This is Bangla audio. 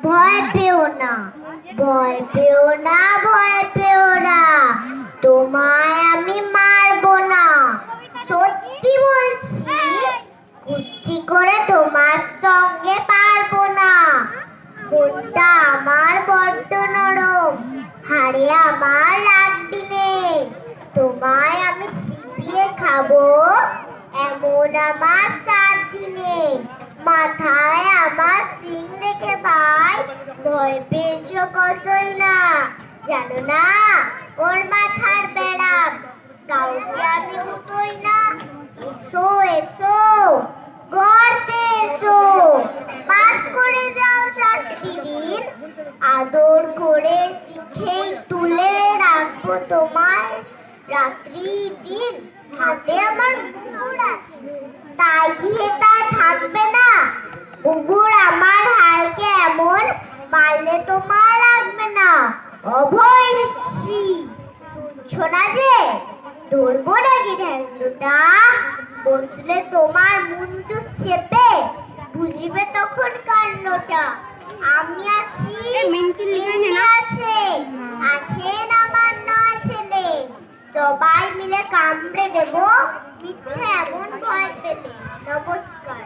ভয় পেও না, ভয় পেও না, ভয় পেও না, তোমায় আমি মারবো না। সত্যি বলছি, কুস্তি করে তোমার সঙ্গে পারবো না। মনটা আমার বড্ড নরম, হাড়ে আমার রাখবি নেই। তোমায় আমি চিবিয়ে খাবো, এমন আমার সাধ্যি নেই। মাথায় আমার সিং রেখে ভাই, ভয় পেয়েছো কতই না। জানো না ওর মাথার ব্যারাম, কাউকে আমি হতোই না। এসো এসো, গর্তে এসো, পাস করে যাও 7টি দিন। আদর করে শিখেই তুলে রাখবো তোমার রাত্রি দিন। হাতে আমার মুগুর আছে, তাই কি হেতায় থাকবে না? মুগুর আমার হালকে এমন মারলে তোমার লাগবে না। অভয় দিচ্ছি, শুনছো না যে? ধরবো নাকি ঢ্যাংলোটা? বসলে তোমার মুন্ডু চেপে, বুঝবে তখন কান্ডটা। আমি আছি, এমনি আছে, আছেন আমার 9 ছেলে। সবাই মিলে কামড়ে দেবো মিথ্যে এমন ভয় পেলে। নমস্কার।